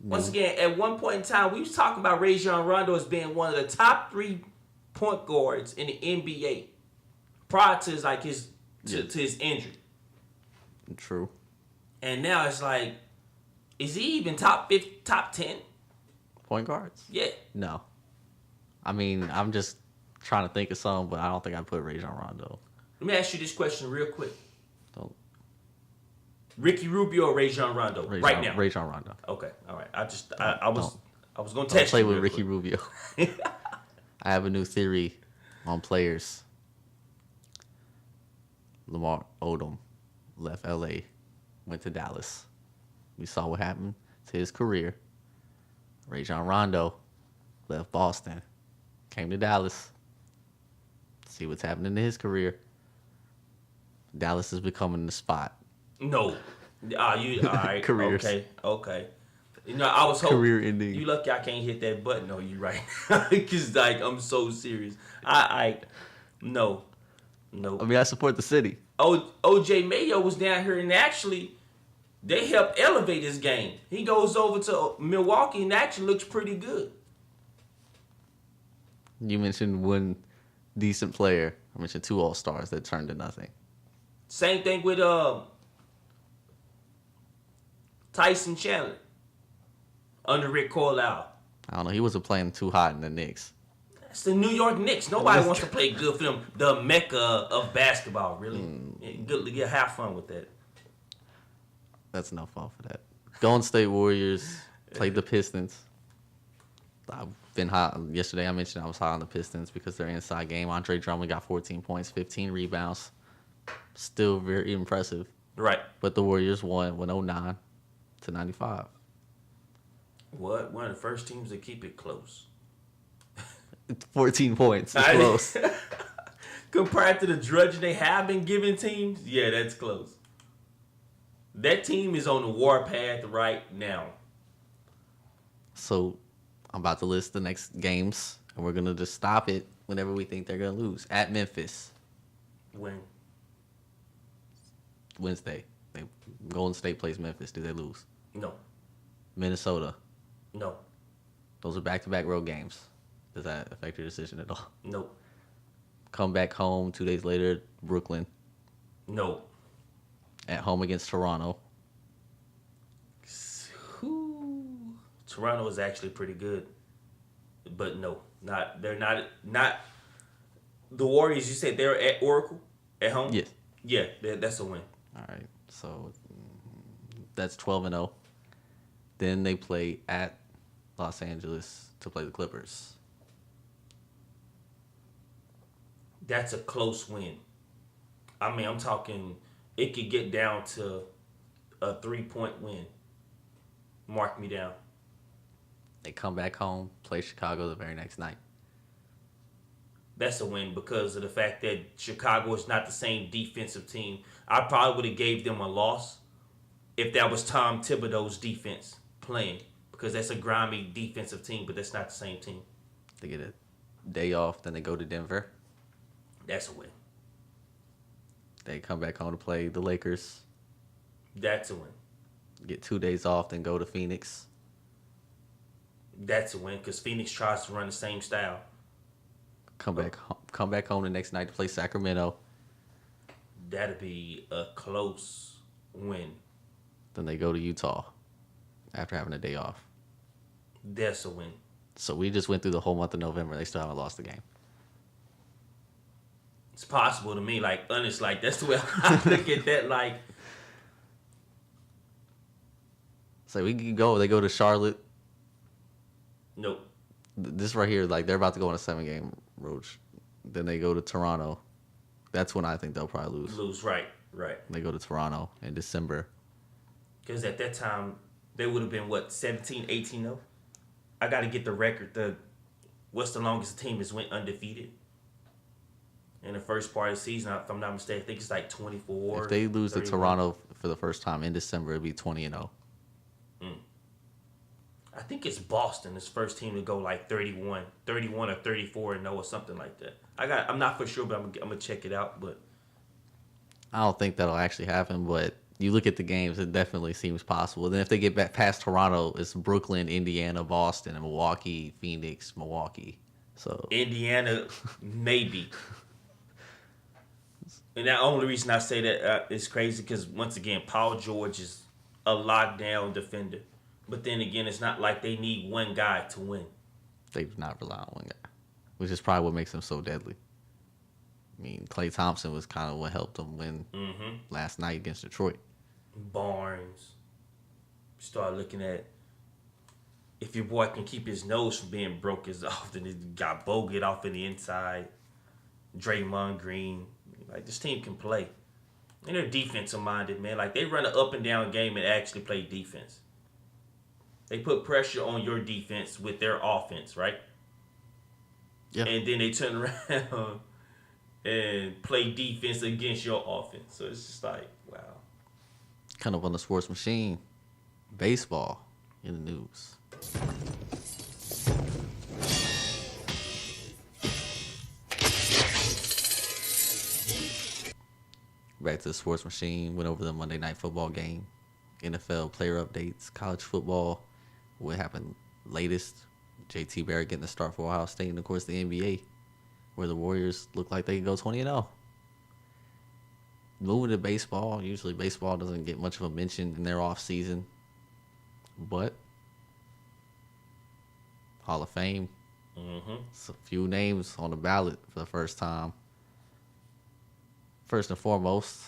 Once again, at one point in time, we was talking about Rajon Rondo as being one of the top 3 point guards in the NBA prior to his injury. True. And now it's like, is he even top 10? Point guards? Yeah. No. I mean, I'm just trying to think of some, but I don't think I'd put Rajon Rondo. Let me ask you this question real quick. Don't. Ricky Rubio or Rajon Rondo? Right now. Rajon Rondo. Okay. All right. I was going to Don't test play you with real Ricky quick. Rubio. I have a new theory on players. Lamar Odom left LA, went to Dallas. We saw what happened to his career. Rajon Rondo left Boston, came to Dallas. See what's happening to his career. Dallas is becoming the spot. No. You all right. Careers. Okay. You know, I was hoping. Career ending. You lucky I can't hit that button on you right now. Because, like, I'm so serious. No. I mean, I support the city. OJ Mayo was down here and actually they helped elevate his game. He goes over to Milwaukee and actually looks pretty good. You mentioned one decent player. I mentioned 2 All-Stars that turned to nothing. Same thing with Tyson Chandler under Rick Carlisle. I don't know. He wasn't playing too hot in the Knicks. It's the New York Knicks. Nobody wants to play good for them. The mecca of basketball, really. Good, get have fun with that. That's enough fun for that. Golden State Warriors played the Pistons. I've been hot. Yesterday I mentioned I was hot on the Pistons because their inside game. Andre Drummond got 14 points, 15 rebounds. Still very impressive. Right. But the Warriors won 109-95. What? One of the first teams to keep it close. 14 points. It's close. Compared to the drudge they have been giving teams, yeah, that's close. That team is on the war path right now. So I'm about to list the next games, and we're going to just stop it whenever we think they're going to lose. At Memphis. When? Wednesday. Golden State plays Memphis. Do they lose? No. Minnesota. No. Those are back-to-back road games. Does that affect your decision at all? No. Come back home 2 days later, Brooklyn. No. At home against Toronto. Toronto is actually pretty good. But no. They're not the Warriors, you said they're at Oracle at home? Yes. Yeah, that's a win. All right. So that's 12-0. Then they play at Los Angeles to play the Clippers. That's a close win. I mean, I'm talking it could get down to a 3-point win. Mark me down. They come back home, play Chicago the very next night. That's a win because of the fact that Chicago is not the same defensive team. I probably would have gave them a loss if that was Tom Thibodeau's defense playing because that's a grimy defensive team, but that's not the same team. They get a day off, then they go to Denver. That's a win. They come back home to play the Lakers. That's a win. Get 2 days off, then go to Phoenix. That's a win because Phoenix tries to run the same style. Come back home the next night to play Sacramento. That'd be a close win. Then they go to Utah after having a day off. That's a win. So we just went through the whole month of November. They still haven't lost the game. It's possible to me, like, honest, like, that's the way I look at that, like. So we can go. They go to Charlotte. Nope. This right here, like, they're about to go on a 7-game road. Then they go to Toronto. That's when I think they'll probably lose. Right. They go to Toronto in December. Because at that time, they would have been, 17, 18-0? I got to get the record. What's the longest team has went undefeated? In the first part of the season, if I'm not mistaken, I think it's like 24. If they lose 31. to Toronto for the first time in December, it'd be 20-0. I think it's Boston, this first team to go like 31 or 34-0 or something like that. I'm not for sure, but I'm gonna check it out. But I don't think that'll actually happen, but you look at the games, it definitely seems possible. Then if they get back past Toronto, it's Brooklyn, Indiana, Boston, and Milwaukee, Phoenix, Milwaukee. So Indiana, maybe. And the only reason I say that is crazy because, once again, Paul George is a lockdown defender. But then again, it's not like they need one guy to win. they do not rely on one guy, which is probably what makes them so deadly. I mean, Klay Thompson was kind of what helped them win last night against Detroit. Barnes. Start looking at if your boy can keep his nose from being broke as often as got Bogut off in the inside. Draymond Green. Like, this team can play. And they're defensive minded, man. Like, they run an up and down game and actually play defense. They put pressure on your defense with their offense, right? Yeah. And then they turn around and play defense against your offense. So it's just like, wow. Kind of on the sports machine. Baseball in the news. Back to the sports machine. Went over the Monday Night Football game. NFL player updates. College football. What happened latest. JT Barrett getting the start for Ohio State. And, of course, the NBA. Where the Warriors look like they can go 20-0. Moving to baseball. Usually baseball doesn't get much of a mention in their off season. but Hall of Fame. Mm-hmm. It's a few names on the ballot for the first time. First and foremost,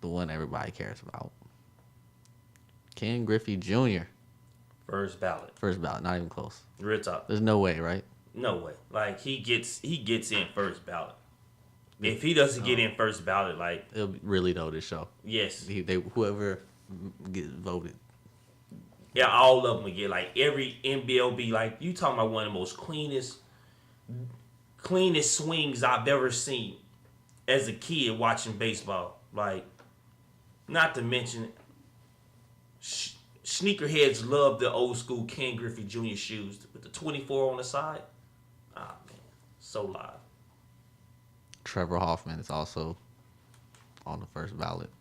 the one everybody cares about. Ken Griffey Jr. First ballot. First ballot, not even close. Real talk. There's no way, right? No way. Like he gets in first ballot. If he doesn't get in first ballot, like It'll be really know this show. yes, Whoever gets voted. yeah, all of them would get like every NBLB. Like you talking about one of the most cleanest swings I've ever seen as a kid watching baseball. Like, not to mention, sneakerheads love the old school Ken Griffey Jr. shoes with the 24 on the side. Ah man, so live. Trevor Hoffman is also on the first ballot.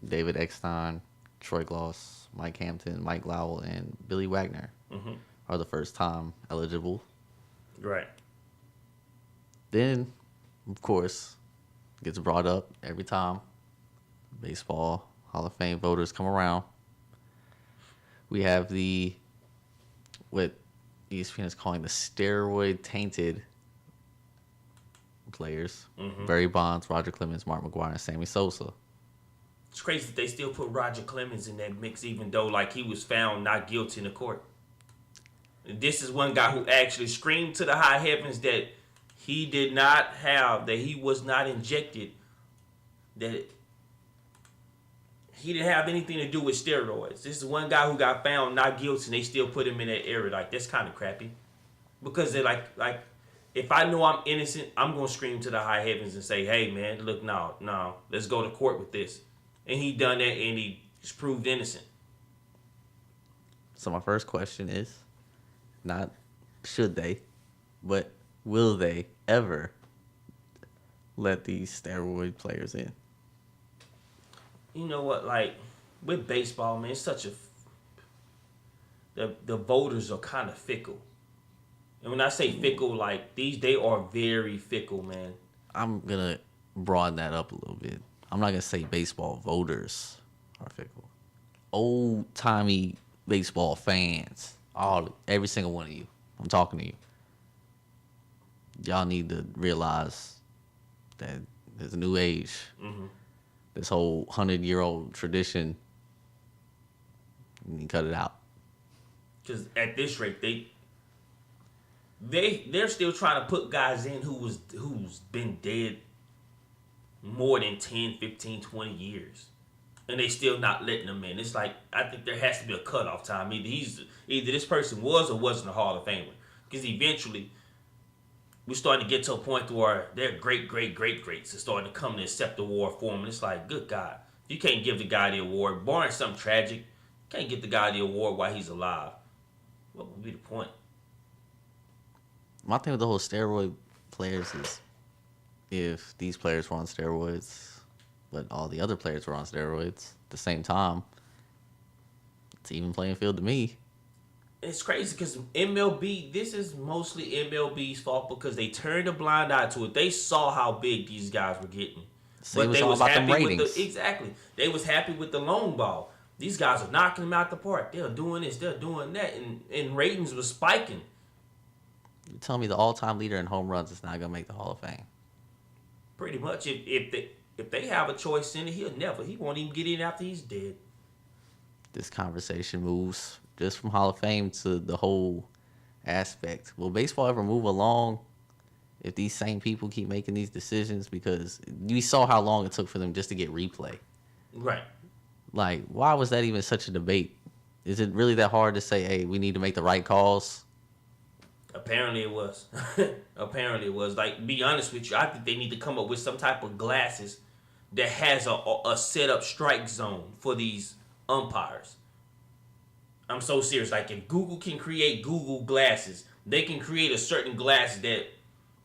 David Eckstein, Troy Gloss, Mike Hampton, Mike Lowell, and Billy Wagner are the first time eligible. Right. Then, of course, gets brought up every time baseball Hall of Fame voters come around. We have what ESPN is calling the steroid-tainted players. Barry Bonds, Roger Clemens, Mark McGwire, and Sammy Sosa. It's crazy that they still put Roger Clemens in that mix, even though like he was found not guilty in the court. And this is one guy who actually screamed to the high heavens that he did not have, that he was not injected, that he didn't have anything to do with steroids. This is one guy who got found not guilty, and they still put him in that area. Like that's kind of crappy, because they're like if I know I'm innocent, I'm gonna scream to the high heavens and say, "Hey man, look, no, let's go to court with this." And he done that, and he just proved innocent. So my first question is, not should they, but will they ever let these steroid players in? You know what? Like with baseball, man, it's such the voters are kind of fickle. And when I say fickle, like they are very fickle, man. I'm gonna broaden that up a little bit. I'm not gonna say baseball voters are fickle. Old timey baseball fans, every single one of you. I'm talking to you. Y'all need to realize that there's a new age. This whole 100-year-old tradition, you can cut it out. Because at this rate, they're still trying to put guys in who's been dead more than 10, 15, 20 years. And they still not letting them in. It's like, I think there has to be a cutoff time. Either this person was or wasn't a Hall of Famer. Because eventually, we're starting to get to a point where their greats are starting to come to accept the award for him. And it's like, good God. You can't give the guy the award, barring something tragic. You can't give the guy the award while he's alive. What would be the point? My thing with the whole steroid players is, if these players were on steroids, but all the other players were on steroids at the same time, it's an even playing field to me. It's crazy because MLB, this is mostly MLB's fault because they turned a blind eye to it. They saw how big these guys were getting. So but they was happy with exactly. They was happy with the long ball. These guys are knocking them out the park. They're doing this, they're doing that, and ratings was spiking. You tell me the all-time leader in home runs is not gonna make the Hall of Fame? Pretty much. If they have a choice in it, he won't even get in after he's dead. This conversation moves just from Hall of Fame to the whole aspect. Will baseball ever move along if these same people keep making these decisions? Because we saw how long it took for them just to get replay. Right. Like, why was that even such a debate? Is it really that hard to say, hey, we need to make the right calls? Apparently it was. Apparently it was. Like, be honest with you, I think they need to come up with some type of glasses that has a set up strike zone for these umpires. I'm so serious. Like, if Google can create Google glasses, they can create a certain glass that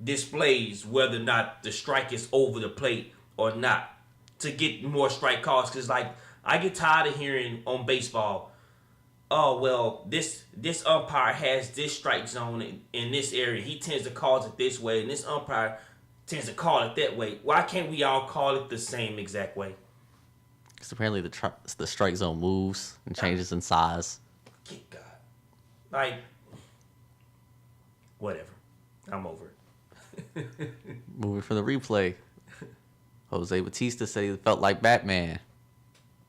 displays whether or not the strike is over the plate or not to get more strike calls. Because, like, I get tired of hearing on baseball, oh, well, this umpire has this strike zone in this area. He tends to call it this way, and this umpire tends to call it that way. Why can't we all call it the same exact way? Because apparently the strike zone moves and changes in size. Good God. Like, whatever. I'm over it. Moving from the replay, Jose Batista said he felt like Batman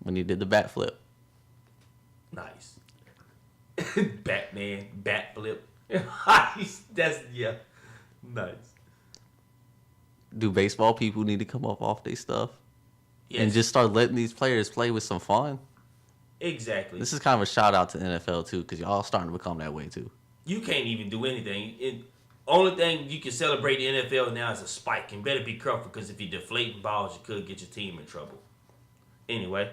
when he did the bat flip. Nice. Batman, bat flip. That's, yeah. Nice. Do baseball people need to come up off their stuff? Yes. And just start letting these players play with some fun? Exactly. This is kind of a shout out to the NFL too, because y'all starting to become that way too. You can't even do anything. Only thing you can celebrate the NFL now is a spike. And better be careful, because if you deflate balls, you could get your team in trouble. Anyway,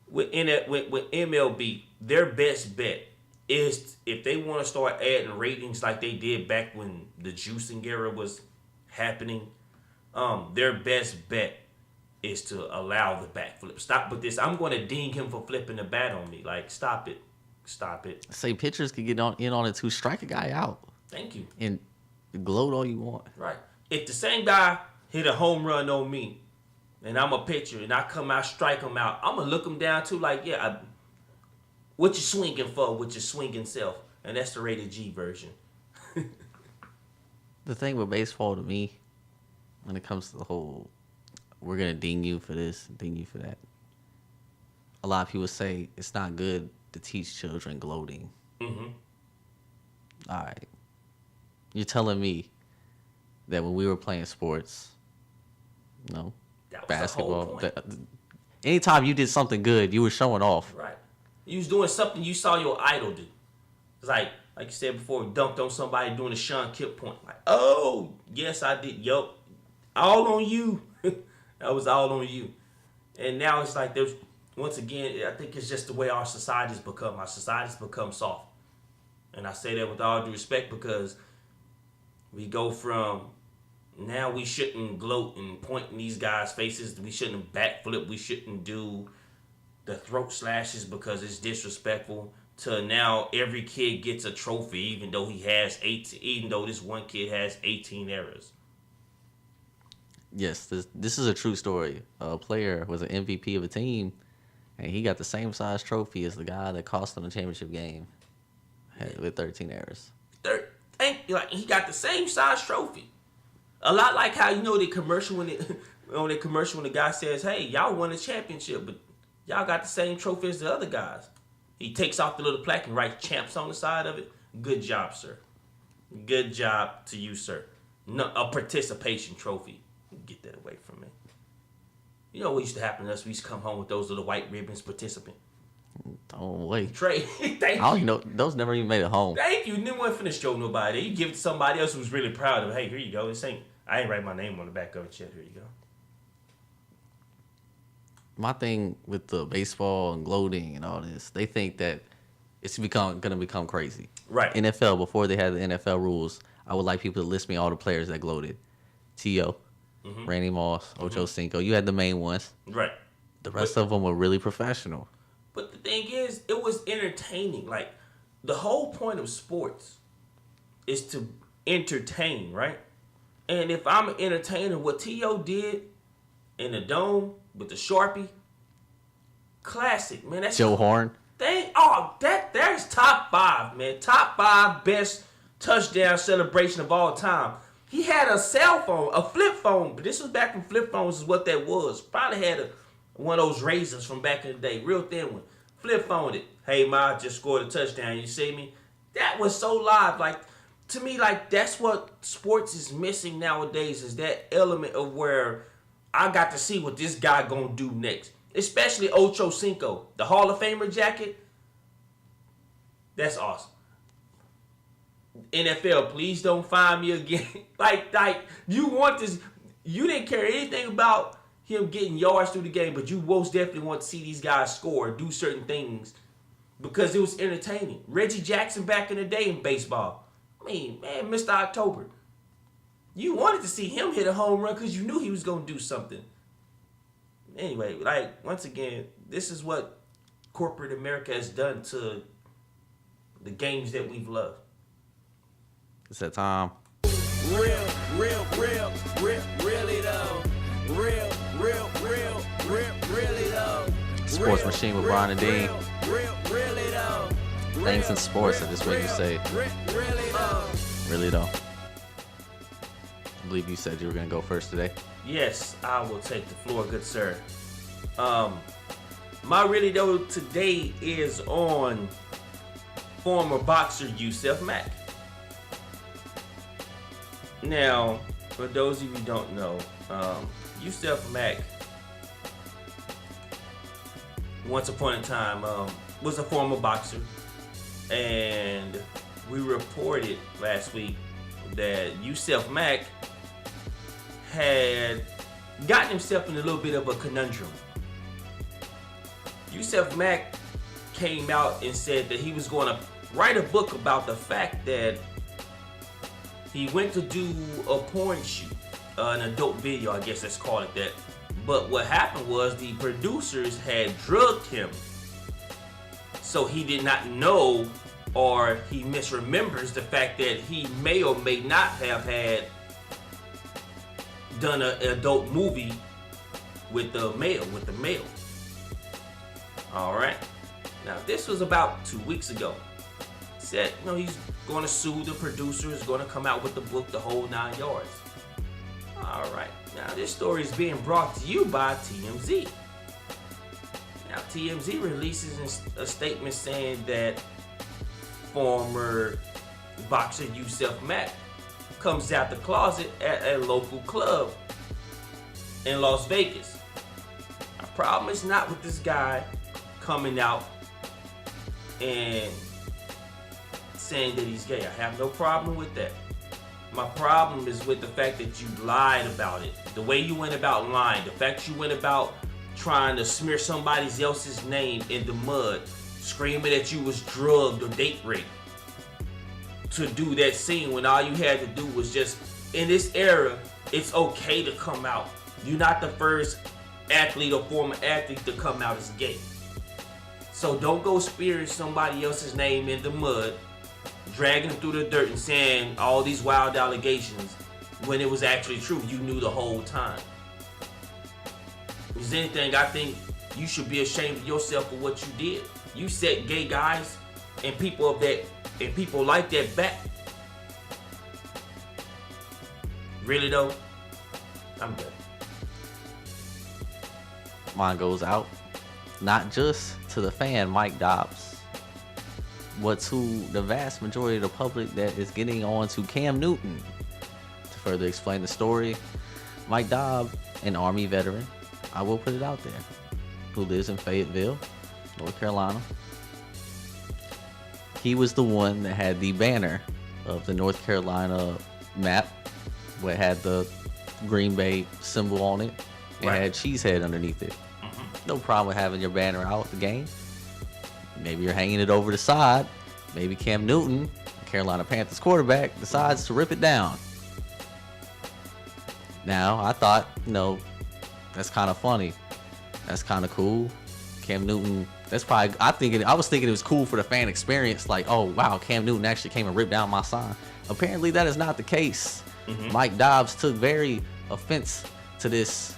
with MLB, their best bet is, if they want to start adding ratings like they did back when the juicing era was happening, their best bet is to allow the backflip. Stop with this. I'm going to ding him for flipping the bat on me. Like, stop it. Stop it. Say pitchers could get in on it too. Strike a guy out. Thank you. And gloat all you want. Right. If the same guy hit a home run on me, and I'm a pitcher, and I come out, strike him out, I'm going to look him down too, like, yeah, what you swinging for with your swinging self? And that's the rated G version. The thing with baseball to me, when it comes to the whole, we're going to ding you for this, ding you for that. A lot of people say it's not good to teach children gloating. Mm-hmm. All right. You're telling me that when we were playing sports, That was basketball, the whole point. Anytime you did something good, you were showing off. Right. You was doing something you saw your idol do. It's like you said before, dunked on somebody doing a Sean Kemp point. Like, oh, yes, I did. Yup. All on you. That was all on you. And now it's like there's, once again, I think it's just the way our society's become. Our society's become soft. And I say that with all due respect, because we go from, now we shouldn't gloat and point in these guys' faces. We shouldn't backflip. We shouldn't do the throat slashes because it's disrespectful. To now every kid gets a trophy, even though even though this one kid has 18 errors. Yes, this is a true story. A player was an MVP of a team, and he got the same size trophy as the guy that cost them the championship game with 13 errors. Like, he got the same size trophy. A lot like how, the commercial when the guy says, "Hey, y'all won a championship, but y'all got the same trophy as the other guys." He takes off the little plaque and writes "champs" on the side of it. Good job, sir. Good job to you, sir. No, a participation trophy. Get that away from me. You know what used to happen to us? We used to come home with those little white ribbons, participant. Oh, wait. Trey, thank you. I don't even know. Those never even made it home. Thank you. Didn't want to finish show nobody. You give it to somebody else who's really proud of it. Hey, here you go. I ain't write my name on the back of it yet. Here you go. My thing with the baseball and gloating and all this, they think that it's going to become crazy. Right. NFL, before they had the NFL rules, I would like people to list me all the players that gloated. T.O., Randy Moss, Ocho Cinco. You had the main ones. Right. The rest of them were really professional. But the thing is, it was entertaining. Like, the whole point of sports is to entertain, right? And if I'm an entertainer, what T.O. did in the dome with the Sharpie, classic, man. That's Joe Horn. There's top 5, man. Top 5 best touchdown celebration of all time. He had a cell phone, a flip phone, but this was back when flip phones is what that was. Probably had one of those razors from back in the day, real thin one. Flip phoned it. Hey, Ma, just scored a touchdown. You see me? That was so live. Like, to me, like, that's what sports is missing nowadays, is that element of where I got to see what this guy gonna do next. Especially Ocho Cinco, the Hall of Famer jacket. That's awesome. NFL, please don't find me again. like you want this. You didn't care anything about him getting yards through the game, but you most definitely want to see these guys score, do certain things, because it was entertaining. Reggie Jackson back in the day in baseball. I mean, man, Mr. October. You wanted to see him hit a home run because you knew he was going to do something. Anyway, like, once again, this is what corporate America has done to the games that we've loved. It's that time. Really though. Really though. Sports Machine with Brian and Dean. Really though. things in sports that just make you say, really though. I believe you said you were going to go first today. Yes, I will take the floor, good sir. My really though today is on former boxer Yusef Mack. Now, for those of you who don't know, Yusef Mack, once upon a time, was a former boxer, and we reported last week that Yusef Mack had gotten himself in a little bit of a conundrum. Yusef Mack came out and said that he was going to write a book about the fact that he went to do a porn shoot, an adult video, I guess let's call it that. But what happened was the producers had drugged him, so he did not know, or he misremembers the fact that he may or may not have had done an adult movie with the male. All right. Now this was about 2 weeks ago. Said, he's going to sue the producers, going to come out with the book, the whole 9 yards. All right. Now this story is being brought to you by TMZ. Now TMZ releases a statement saying that former boxer Yusef Mack comes out the closet at a local club in Las Vegas. Our problem is not with this guy coming out and saying that he's gay. I have no problem with that. My problem is with the fact that you lied about it. The way you went about lying. The fact you went about trying to smear somebody else's name in the mud, screaming that you was drugged or date raped to do that scene when all you had to do was just, in this era, it's okay to come out. You're not the first athlete or former athlete to come out as gay. So don't go spearing somebody else's name in the mud, dragging them through the dirt and saying all these wild allegations when it was actually true. You knew the whole time. If there's anything, I think you should be ashamed of yourself for what you did. You set gay guys and people like that back. Really though, I'm good. Mine goes out not just to the fan Mike Dobbs, but to the vast majority of the public that is getting on to Cam Newton. To further explain the story, Mike Dobbs, an Army veteran, I will put it out there, who lives in Fayetteville, North Carolina. He was the one that had the banner of the North Carolina map, where it had the Green Bay symbol on it, and Right. had Cheesehead underneath it. No problem with having your banner out at the game. Maybe you're hanging it over the side. Maybe Cam Newton, Carolina Panthers quarterback, decides to rip it down. Now, I thought, that's kind of funny. That's kind of cool. Cam Newton, I was thinking it was cool for the fan experience. Like, oh, wow, Cam Newton actually came and ripped down my sign. Apparently, that is not the case. Mike Dobbs took very offense to this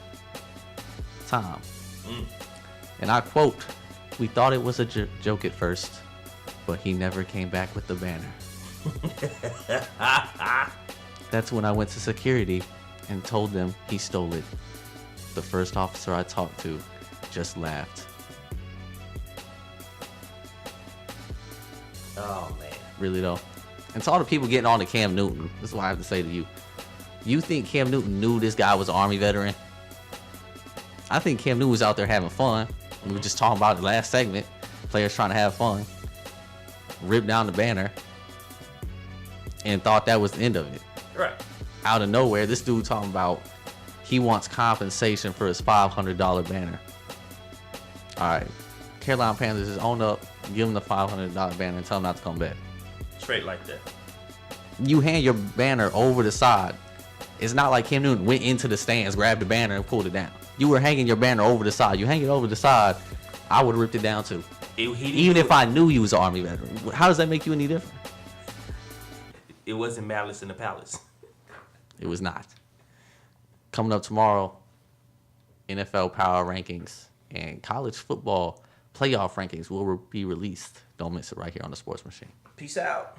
time. And I quote, "We thought it was a joke at first, but he never came back with the banner." That's when I went to security and told them he stole it. The first officer I talked to just laughed. Oh man. Really though. And to all the people getting on to Cam Newton, this is what I have to say to you. You think Cam Newton knew this guy was an Army veteran? I think Cam Newton was out there having fun. We were just talking about the last segment. Players trying to have fun. Ripped down the banner. And thought that was the end of it. Right. Out of nowhere, this dude talking about he wants compensation for his $500 banner. Alright. Carolina Panthers just own up, give him the $500 banner and tell him not to come back. Straight like that. You hand your banner over the side. It's not like Cam Newton went into the stands, grabbed the banner, and pulled it down. You were hanging your banner over the side. You hang it over the side, I would have ripped it down too. Even if I knew you was an Army veteran. How does that make you any different? It wasn't Malice in the Palace. It was not. Coming up tomorrow, NFL Power Rankings and college football playoff rankings will be released. Don't miss it right here on the Sports Machine. Peace out.